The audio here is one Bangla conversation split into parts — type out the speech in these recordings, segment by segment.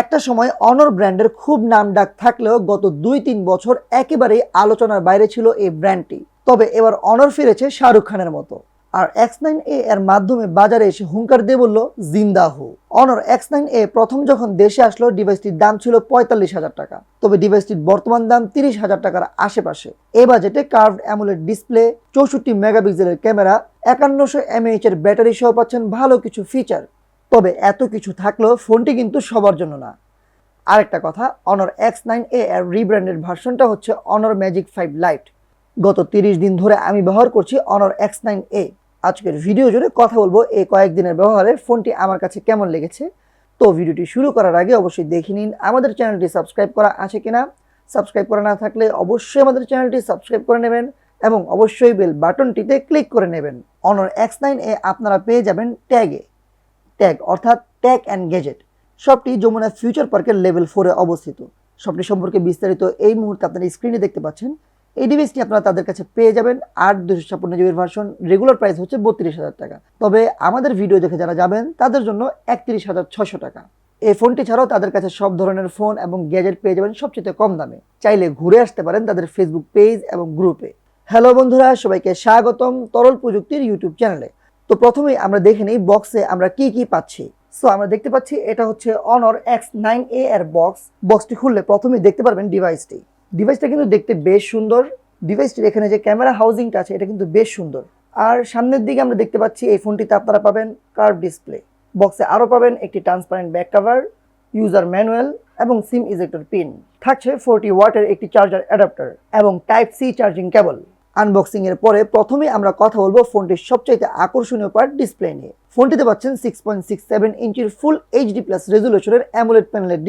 একটা সময় অনর ব্র্যান্ডের খুব নামডাক থাকলেও গত 2-3 বছর একেবারেই আলোচনার বাইরে ছিল এই ব্র্যান্ডটি। তবে এবার অনর ফিরেছে শাহরুখ খানের মতো, আর X9A এর মাধ্যমে বাজারে এসে হুঙ্কার দিয়ে বলল জিন্দা হু। অনর X9A প্রথম যখন দেশে আসলো ডিভাইসটির দাম ছিল 45,000 টাকা, তবে ডিভাইসটির বর্তমান দাম 30,000 টাকার আশেপাশে। এ বাজেটে কার্ভড অ্যামোলেড ডিসপ্লে, 64 মেগাপিক্সেলের ক্যামেরা, 5100 mAh এর ব্যাটারি সহ পাচ্ছেন ভালো কিছু ফিচার। তবে এত কিছু থাকলেও ফোনটি কিন্তু সবার জন্য না। আরেকটা কথা, অনর X9A এর রিব্র্যান্ডেড ভার্সনটা হচ্ছে অনর ম্যাজিক 5 লাইট। গত 30 দিন ধরে আমি ব্যবহার করছি অনর X9A। আজকের ভিডিও জুড়ে কথা বলবো এই কয়েকদিনের ব্যবহারে ফোনটি আমার কাছে কেমন লেগেছে। তো ভিডিওটি শুরু করার আগে অবশ্যই দেখে নিন আমাদের চ্যানেলটি সাবস্ক্রাইব করা আছে কিনা। সাবস্ক্রাইব করা না থাকলে অবশ্যই আমাদের চ্যানেলটি সাবস্ক্রাইব করে নেবেন এবং অবশ্যই বেল বাটনটিতে ক্লিক করে নেবেন। অনর X9A আপনারা পেয়ে যাবেন ট্যাগ অর্থাৎ ট্যাগ অ্যান্ড গ্যাজেট। শপটি যমুনা ফিউচার পার্কের লেভেল 4-এ অবস্থিত। শপটি সম্পর্কে বিস্তারিত এই মুহূর্তে আপনারা স্ক্রিনে দেখতে পাচ্ছেন। এই ডিভাইসটি আপনারা তাদের কাছে পেয়ে যাবেন 8/256GB ভার্সন। রেগুলার প্রাইস হচ্ছে 32,000 টাকা, তবে আমাদের ভিডিও দেখে যারা যাবেন তাদের জন্য 31,600 টাকা। এই ফোনটি ছাড়াও তাদের কাছে সব ধরনের ফোন এবং গ্যাজেট পেয়ে যাবেন সবচেয়ে কম দামে। চাইলে ঘুরে আসতে পারেন তাদের ফেসবুক পেজ এবং গ্রুপে। হ্যালো বন্ধুরা, সবাইকে স্বাগতম তরল প্রযুক্তির ইউটিউব চ্যানেলে। তো প্রথমেই আমরা দেখে নিই বক্সে আমরা কি পাচ্ছি। সো আমরা দেখতে পাচ্ছি এটা হচ্ছে অনর X9A এর বক্সটি খুললে প্রথমেই দেখতে পারবেন ডিভাইসটা কিন্তু দেখতে বেশ সুন্দর। ডিভাইসটির এখানে যে ক্যামেরা হাউজিংটা আছে এটা কিন্তু বেশ সুন্দর। আর সামনের দিকে আমরা দেখতে পাচ্ছি এই ফোনটিতে আপনারা পাবেন কার্ভ ডিসপ্লে। বক্সে আরও পাবেন একটি transparent back cover, user manual এবং সিম ইজেক্টর পিন। থাকছে 40 ওয়াটের একটি চার্জার অ্যাডাপ্টার এবং type C charging cable. Unboxing এর পরে প্রথমেই আমরা কথা বলবো ফোনটির সবচেয়ে আকর্ষণীয় পার্ট ডিসপ্লে নিয়ে। ফোনটিতে পাচ্ছেন 6.67 ইঞ্চির ফুল HD+ রেজুলেশনের অ্যামোলেড প্যানেলের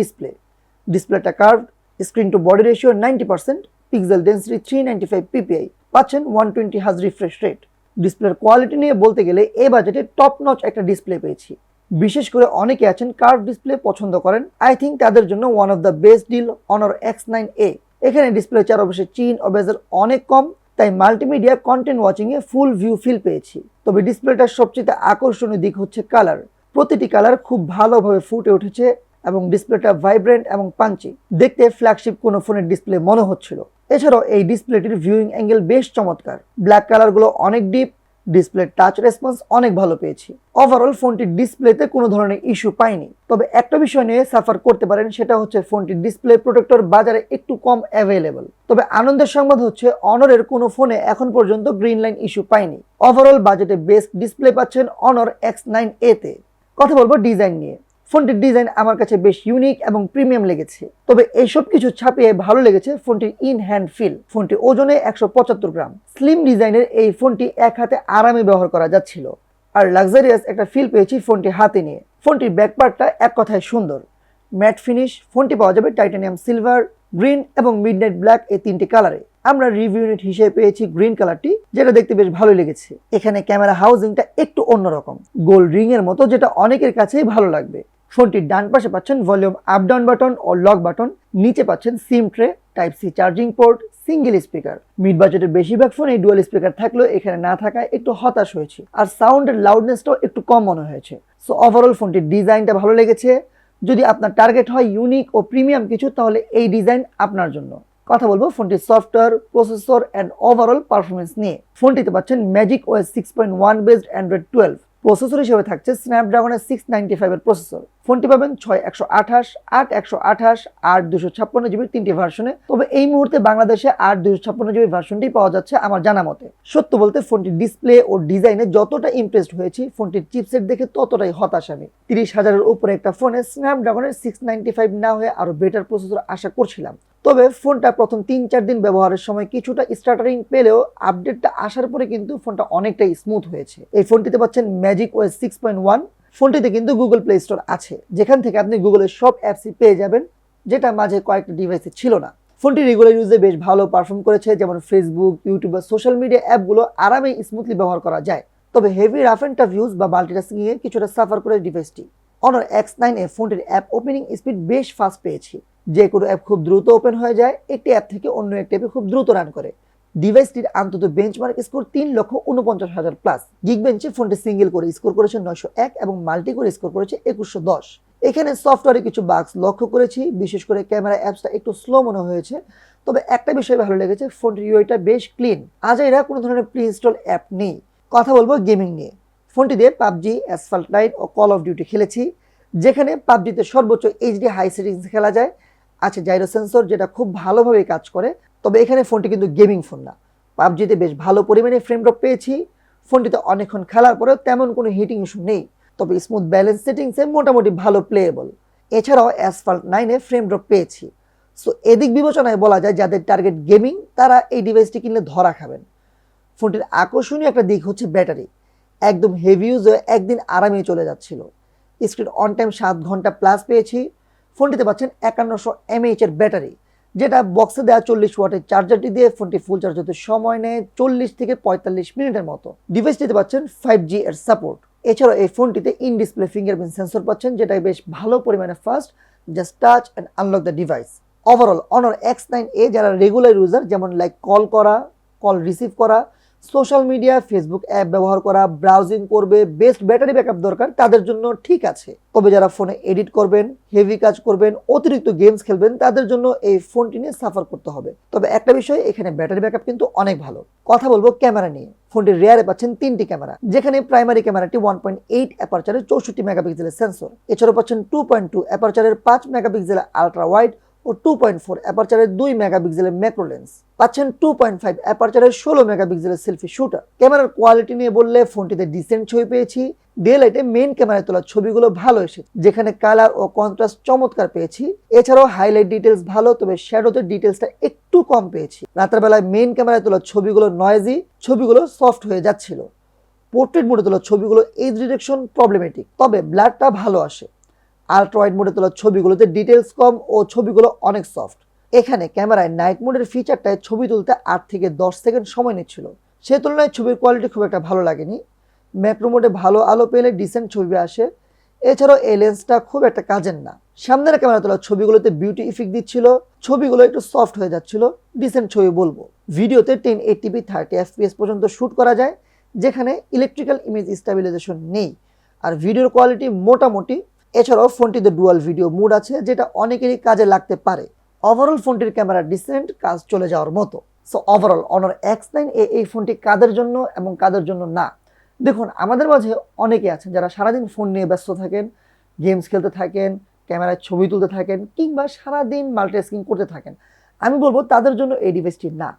ডিসপ্লেটা curved, screen to body ratio 90%, pixel density 395 ppi, পাচ্ছেন 120 Hz রিফ্রেশ রেট। ডিসপ্লের কোয়ালিটি নিয়ে বলতে গেলে এই বাজেটে টপ নচ একটা ডিসপ্লে পেয়েছি। বিশেষ করে অনেকে আছেন কার্ভ ডিসপ্লে পছন্দ করেন, আই থিঙ্ক তাদের জন্য one of the best deal Honor X9A। এখানে ডিসপ্লে চারপাশে চিন ও বেজেল অনেক কম, তাই multimedia content watching a full view feel পেয়েছি। তবে ডিসপ্লেটার সবচেয়ে আকর্ষণীয় দিক হচ্ছে কালার। প্রতিটি কালার খুব ভালোভাবে ফুটে উঠেছে এবং ডিসপ্লেটা ভাইব্রেন্ট এবং পাঞ্চি। দেখতে ফ্ল্যাগশিপ কোনো ফোনের ডিসপ্লে মনে হচ্ছিল। এছাড়াও এই ডিসপ্লেটির ভিউইং অ্যাঙ্গেল বেশ চমৎকার। ব্ল্যাক কালারগুলো অনেক ডিপ, ডিসপ্লের টাচ রেসপন্স অনেক ভালো পেয়েছি। ওভারঅল ফোনটির ডিসপ্লেতে কোনো ধরনের ইস্যু পাইনি। তবে একটা বিষয় নিয়ে সাফার করতে পারেন, সেটা হচ্ছে ফোনটির ডিসপ্লে প্রোটেক্টর বাজারে একটু কম অ্যাভেলেবল। তবে আনন্দের সংবাদ হচ্ছে অনরের কোনো ফোনে এখন পর্যন্ত গ্রিন লাইন ইস্যু পাইনি। ওভারঅল বাজেটে বেস্ট ডিসপ্লে পাচ্ছেন অনর X9A তে। কথা বলবো ডিজাইন নিয়ে। ফোনটির ডিজাইন আমার কাছে বেশ ইউনিক এবং প্রিমিয়াম লেগেছে। তবে এইসব কিছু ছাপিয়ে ভালো লেগেছে ফোনটির ইন হ্যান্ড ফিল। ফোনটি ওজনে 175 গ্রাম। স্লিম ডিজাইনের এই ফোনটি এক হাতে আরামে ব্যবহার করা যাচ্ছিল। আর লাক্সারিয়াস একটা ফিল পেয়েছি ফোনটি হাতে নিয়ে। ফোনটির ব্যাকপার্টটা এক কথায় সুন্দর, ম্যাট ফিনিশ। ফোনটি পাওয়া যাবে টাইটানিয়াম সিলভার, গ্রিন এবং মিডনাইট ব্ল্যাক এই তিনটি কালারে। আমরা রিভিউ ইউনিট হিসেবে পেয়েছি গ্রিন কালারটি, যেটা দেখতে বেশ ভালো লেগেছে। এখানে ক্যামেরা হাউজিংটা একটু অন্যরকম, গোল্ড রিং এর মতো, যেটা অনেকের কাছেই ভালো লাগবে। ফোনটির ডান পাশে পাচ্ছেন ভলিউম আপ ডাউন বাটন ও লক বাটন, নিচে পাচ্ছেন SIM tray, type C charging port, single speaker. Mid বাজেটের বেশিরভাগ ফোনে ডুয়াল স্পিকার থাকলেও এখানে না থাকায় একটু হতাশ হয়েছি, আর সাউন্ডের লাউডনেসটাও একটু কম মনে হয়েছে। সো ওভারঅল ফোনটির ডিজাইনটা ভালো লেগেছে। যদি আপনার টার্গেট হয় ইউনিক ও প্রিমিয়াম কিছু, তাহলে এই ডিজাইন আপনার জন্য। কথা বলবো ফোনটির software, processor and overall performance নিয়ে। ফোনটিতে পাচ্ছেন magic OS 6.1 based Android 12। Processor হিসেবে থাকছে স্ন্যাপড্রাগনের 695 এর প্রসেসর। ফোনটি পাবেন 6128, 8128, 8256GB তিনটি ভার্সনে। তবে এই মুহূর্তে বাংলাদেশে 8256GB ভার্সনটি পাওয়া যাচ্ছে আমার জানা মতে। সত্য বলতে ফোনটির ডিসপ্লে ও ডিজাইনে যতটা ইমপ্রেসড হয়েছি, ফোনটির চিপসেট দেখে ততটাই হতাশ আমি। 30,000-এর উপরে একটা ফোনে স্ন্যাপড্রাগনের 695 না হয়ে আরো বেটার প্রসেসর আশা করছিলাম। তবে ফোনটা প্রথম 3-4 দিন ব্যবহারের সময় কিছুটা স্টার্টারিং পেলেও আপডেটটা আসার পরে কিন্তু ফোনটা অনেকটাই স্মুথ হয়েছে। এই ফোনটিতে পাচ্ছেন ম্যাজিক OS 6.1। ফোনটিতে কিন্তু গুগল প্লে স্টোর আছে, যেখান থেকে আপনি গুগলের সব অ্যাপসই পেয়ে যাবেন, যেটা মাঝে কয়েকটা ডিভাইসে ছিল না। ফোনটি রেগুলার ইউজে বেশ ভালো পারফর্ম করেছে, যেমন ফেসবুক, ইউটিউব বা সোশ্যাল মিডিয়া অ্যাপগুলো আরামে স্মুথলি ব্যবহার করা যায়। তবে heavy rough and tough use বা মাল্টিটাস্কিং এ কিছুটা সাফার করে ডিভাইসটি। অনর X9A ফোনটির অ্যাপ ওপেনিং স্পিড বেশ ফাস্ট পেয়েছি। যে কোনো অ্যাপ খুব দ্রুত ওপেন হয়ে যায়, একটি অ্যাপ থেকে অন্য একটি অ্যাপে খুব দ্রুত রান করে। ডিভাইসটির আন্তত বেঞ্চমার্ক স্কোর 3,49,000 প্লাস। গিগবেঞ্চে ফোনটি সিঙ্গেল করে স্কোর করেছে 901 এবং মাল্টি করে স্কোর করেছে 2110। এখানে সফটওয়্যারে কিছু বাগস লক্ষ্য করেছি, বিশেষ করে ক্যামেরা অ্যাপসটা একটু স্লো মনে হয়েছে। তবে একটা বিষয় ভালো লেগেছে, ফোনটির ইউআইটা বেশ ক্লিন, আজাইরা কোনো ধরনের প্রি ইনস্টল অ্যাপ নেই। কথা বলবো গেমিং নিয়ে। ফোনটি দিয়ে পাবজি, অ্যাসফাল্ট 9 ও কল অফ ডিউটি খেলেছি, যেখানে পাবজিতে সর্বোচ্চ এইচডি হাই সেটিংস খেলা যায়। আছে জাইরো সেন্সর, যেটা খুব ভালোভাবে কাজ করে। তবে এখানে ফোনটি কিন্তু গেমিং ফোন না। পাবজিতে বেশ ভালো পরিমাণে ফ্রেম ড্রপ পেয়েছি। ফোনটিতে অনেকক্ষণ খেলার পরেও তেমন কোনো হিটিং ইস্যু নেই। তবে স্মুথ ব্যালেন্স সেটিংসে মোটামুটি ভালো প্লেয়েবল। এছাড়াও অ্যাসফাল্ট 9-এ ফ্রেম ড্রপ পেয়েছি। সো এদিক বিবেচনায় বলা যায় যাদের টার্গেট গেমিং, তারা এই ডিভাইসটি কিনলে ধরা খাবেন। ফোনটির আকর্ষণীয় একটা দিক হচ্ছে ব্যাটারি। একদম হেভি ইউজ হয়ে একদিন আরামেই চলে যাচ্ছিল। স্ক্রিন অন টাইম 7 ঘন্টা প্লাস পেয়েছি। ফোনটিতে পাচ্ছেন 5100 mAh এর ব্যাটারি, যেটা বক্সে দেওয়া 40 ওয়াটের চার্জারটি দিয়ে ফোনটি ফুল চার্জ হতে সময় নেয় 40 থেকে 45 মিনিটের মতো। ডিভাইসটিতে পাচ্ছেন 5G এর সাপোর্ট। এছাড়াও এই ফোনটিতে ইন ডিসপ্লে ফিঙ্গারপ্রিন্ট সেন্সর পাচ্ছেন, যেটা বেশ ভালো পরিমাণে fast. Just touch and unlock the device. Overall অনর X9A যারা রেগুলার ইউজার, যেমন লাইক কল করা, কল রিসিভ করা, সোশ্যাল মিডিয়া, ফেসবুক অ্যাপ ব্যবহার করা, ব্রাউজিং করবে, বেস্ট ব্যাটারি ব্যাকআপ দরকার, তাদের জন্য ঠিক আছে। তবে যারা ফোনে এডিট করবেন, হেভি কাজ করবেন, অতিরিক্ত গেমস খেলবেন, তাদের জন্য এই ফোনটি নিয়ে সাফার করতে হবে। তবে একটা বিষয়, এখানে ব্যাটারি ব্যাকআপ কিন্তু অনেক ভালো। কথা বলবো ক্যামেরা নিয়ে। ফোনটির রেয়ারে পাচ্ছেন 3টি ক্যামেরা, যেখানে প্রাইমারি ক্যামেরাটি 1.8 অ্যাপারচারের 64 মেগাপিক্সেলের সেন্সর। এছাড়াও পাচ্ছেন 2.2 অ্যাপারচারের 5 মেগাপিক্সেলের আলট্রা ওয়াইড ও 2.4 অ্যাপারচারের 2 মেগাপিক্সেলের ম্যাক্রো লেন্স। পাচ্ছেন 2.5 অ্যাপারচারের 16 মেগাপিক্সেলের সেলফি শুটার। ক্যামেরার কোয়ালিটি নিয়ে বললে ফোনটিতে ডিসেন্ট ছবি পেয়েছি। ডে লাইটে মেইন ক্যামেরায় তোলা ছবিগুলো ভালো এসেছে, যেখানে কালার ও কন্ট্রাস্ট চমৎকার পেয়েছি। এছাড়াও হাইলাইট ডিটেলস ভালো, তবে শ্যাডোতে ডিটেলসটা একটু কম পেয়েছি। রাতের বেলায় মেইন ক্যামেরায় তোলা ছবিগুলো নয়েজি, ছবিগুলো সফট হয়ে যাচ্ছিল। পোর্ট্রেট মোডে তোলা ছবিগুলো এজ ডিটেকশন প্রবলেমেটিক, তবে ব্লারটা ভালো আসে। আলট্রা ওয়াইড মোডে তোলা ছবিগুলোতে ডিটেলস কম ও ছবিগুলো অনেক সফট। এখানে ক্যামেরায় নাইট মোডের ফিচারটায় ছবি তুলতে 8 থেকে 10 সেকেন্ড সময় নিচ্ছিল, সে তুলনায় ছবির কোয়ালিটি খুব একটা ভালো লাগেনি। ম্যাক্রো মোডে ভালো আলো পেলে ডিসেন্ট ছবি আসে। এছাড়াও এই লেন্সটা খুব একটা কাজের না। সামনের ক্যামেরা তোলা ছবিগুলোতে বিউটি ইফেক্ট দিচ্ছিল, ছবিগুলো একটু সফট হয়ে যাচ্ছিল। ডিসেন্ট ছবি বলবো। ভিডিওতে 1080p 30 fps পর্যন্ত শ্যুট করা যায়, যেখানে ইলেকট্রিক্যাল ইমেজ স্টেবিলাইজেশন নেই। আর ভিডিওর কোয়ালিটি মোটামুটি। এছাড়াও ফোনটিতে ডুয়াল ভিডিও মুড আছে, যেটা অনেকেরই কাজে লাগতে পারে। ওভারঅল ফোনটির ক্যামেরা ডিসেন্ট, কাজ চলে যাওয়ার মতো। সো ওভারঅল অনর X9A এই ফোনটি কাদের জন্য এবং কাদের জন্য না। দেখুন, আমাদের মাঝে অনেকে আছেন যারা সারাদিন ফোন নিয়ে ব্যস্ত থাকেন, গেমস খেলতে থাকেন, ক্যামেরায় ছবি তুলতে থাকেন, কিংবা সারাদিন মাল্টিটাস্কিং করতে থাকেন। আমি বলবো তাদের জন্য এই ডিভাইসটি না।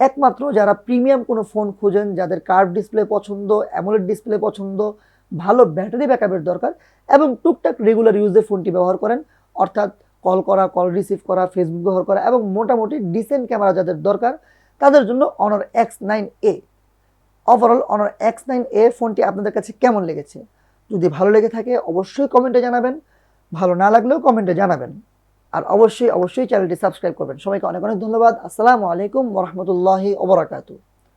একমাত্র যারা প্রিমিয়াম কোনো ফোন খোঁজেন, যাদের কার্ভ ডিসপ্লে পছন্দ, অ্যামোলেড ডিসপ্লে পছন্দ, ভালো ব্যাটারি ব্যাকআপের দরকার, এবং টুকটাক রেগুলার ইউজে ফোনটি ব্যবহার করেন, অর্থাৎ কল করা, কল রিসিভ করা, ফেসবুক ব্যবহার করা, এবং মোটামুটি ডিসেন্ট ক্যামেরা যাদের দরকার, তাদের জন্য অনর X9A। ওভারঅল অনর X9A ফোনটি আপনাদের কাছে কেমন লেগেছে? যদি ভালো লেগে থাকে অবশ্যই কমেন্টে জানাবেন, ভালো না লাগলেও কমেন্টে জানাবেন। আর অবশ্যই চ্যানেলটি সাবস্ক্রাইব করবেন। সবাইকে অনেক অনেক ধন্যবাদ। আসসালামু আলাইকুম ওয়া রাহমাতুল্লাহি ওয়া বারাকাতুহু।